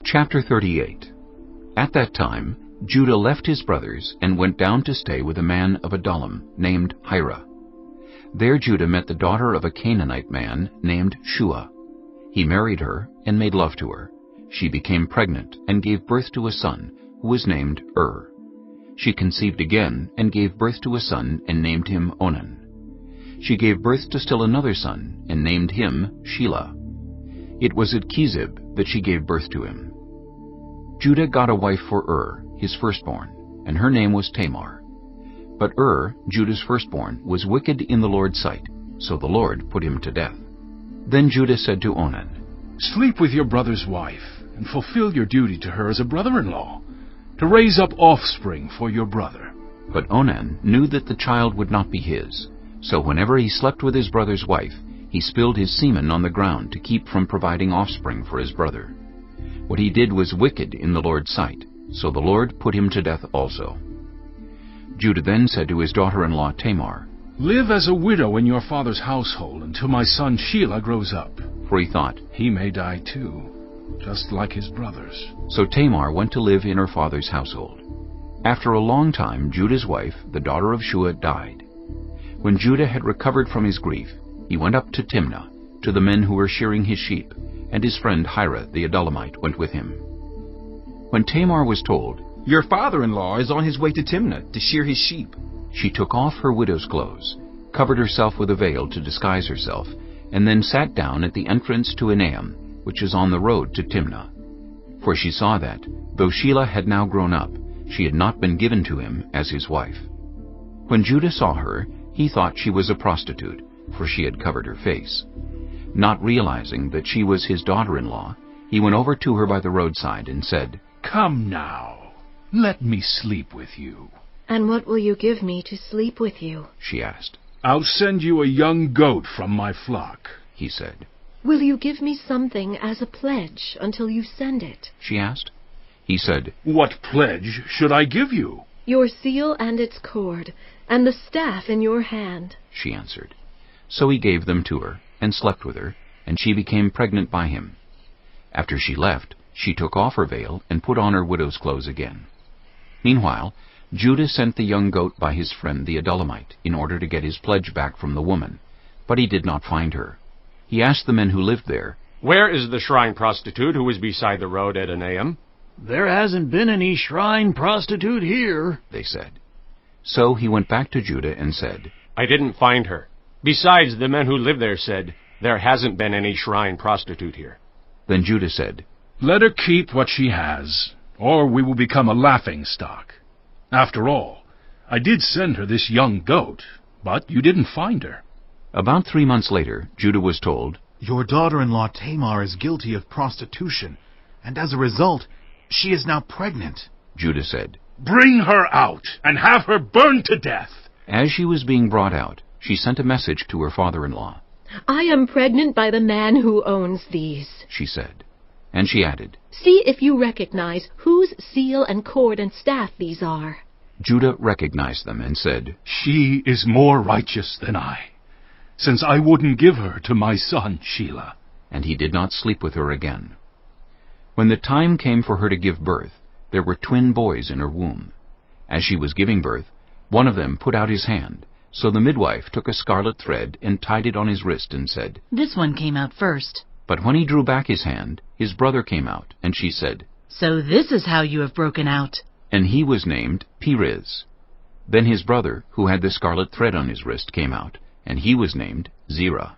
Chapter 38. At that time, Judah left his brothers and went down to stay with a man of Adullam named Hira. There Judah met the daughter of a Canaanite man named Shua. He married her and made love to her. She became pregnant and gave birth to a son, who was named She conceived again and gave birth to a son and named him Onan. She gave birth to still another son and named him Shelah. It was at Chizib that she gave birth to him. Judah got a wife for his firstborn, and her name was Tamar. But Judah's firstborn, was wicked in the Lord's sight, so the Lord put him to death. Then Judah said to Onan, "Sleep with your brother's wife, and fulfill your duty to her as a brother-in-law, to raise up offspring for your brother." But Onan knew that the child would not be his, so whenever he slept with his brother's wife, he spilled his semen on the ground to keep from providing offspring for his brother. What he did was wicked in the Lord's sight, so the Lord put him to death also. Judah then said to his daughter-in-law Tamar, "Live as a widow in your father's household until my son Shelah grows up." For he thought, "He may die too, just like his brothers." So Tamar went to live in her father's household. After a long time, Judah's wife, the daughter of Shua, died. When Judah had recovered from his grief, he went up to Timnah, to the men who were shearing his sheep, and his friend Hira the Adullamite went with him. When Tamar was told, "Your father-in-law is on his way to Timnah to shear his sheep," she took off her widow's clothes, covered herself with a veil to disguise herself, and then sat down at the entrance to Enaim, which is on the road to Timnah. For she saw that, though Shelah had now grown up, she had not been given to him as his wife. When Judah saw her, he thought she was a prostitute, for she had covered her face. Not realizing that she was his daughter-in-law, he went over to her by the roadside and said, "Come now, let me sleep with you." "And what will you give me to sleep with you?" she asked. "I'll send you a young goat from my flock," he said. "Will you give me something as a pledge until you send it?" she asked. He said, "What pledge should I give you?" "Your seal and its cord, and the staff in your hand," she answered. So he gave them to her, and slept with her, and she became pregnant by him. After she left, she took off her veil and put on her widow's clothes again. Meanwhile, Judah sent the young goat by his friend the Adullamite in order to get his pledge back from the woman, but he did not find her. He asked the men who lived there, "Where is the shrine prostitute who was beside the road at Enaim?" "There hasn't been any shrine prostitute here," they said. So he went back to Judah and said, "I didn't find her. Besides, the men who live there said, there hasn't been any shrine prostitute here." Then Judah said, "Let her keep what she has, or we will become a laughingstock. After all, I did send her this young goat, but you didn't find her." About 3 months later, Judah was told, "Your daughter-in-law Tamar is guilty of prostitution, and as a result, she is now pregnant." Judah said, "Bring her out, and have her burned to death." As she was being brought out, she sent a message to her father-in-law. "I am pregnant by the man who owns these," she said. And she added, "See if you recognize whose seal and cord and staff these are." Judah recognized them and said, "She is more righteous than I, since I wouldn't give her to my son Shelah." And he did not sleep with her again. When the time came for her to give birth, there were twin boys in her womb. As she was giving birth, one of them put out his hand. So the midwife took a scarlet thread and tied it on his wrist and said, "This one came out first." But when he drew back his hand, his brother came out, and she said, "So this is how you have broken out." And he was named Perez. Then his brother, who had the scarlet thread on his wrist, came out, and he was named Zerah.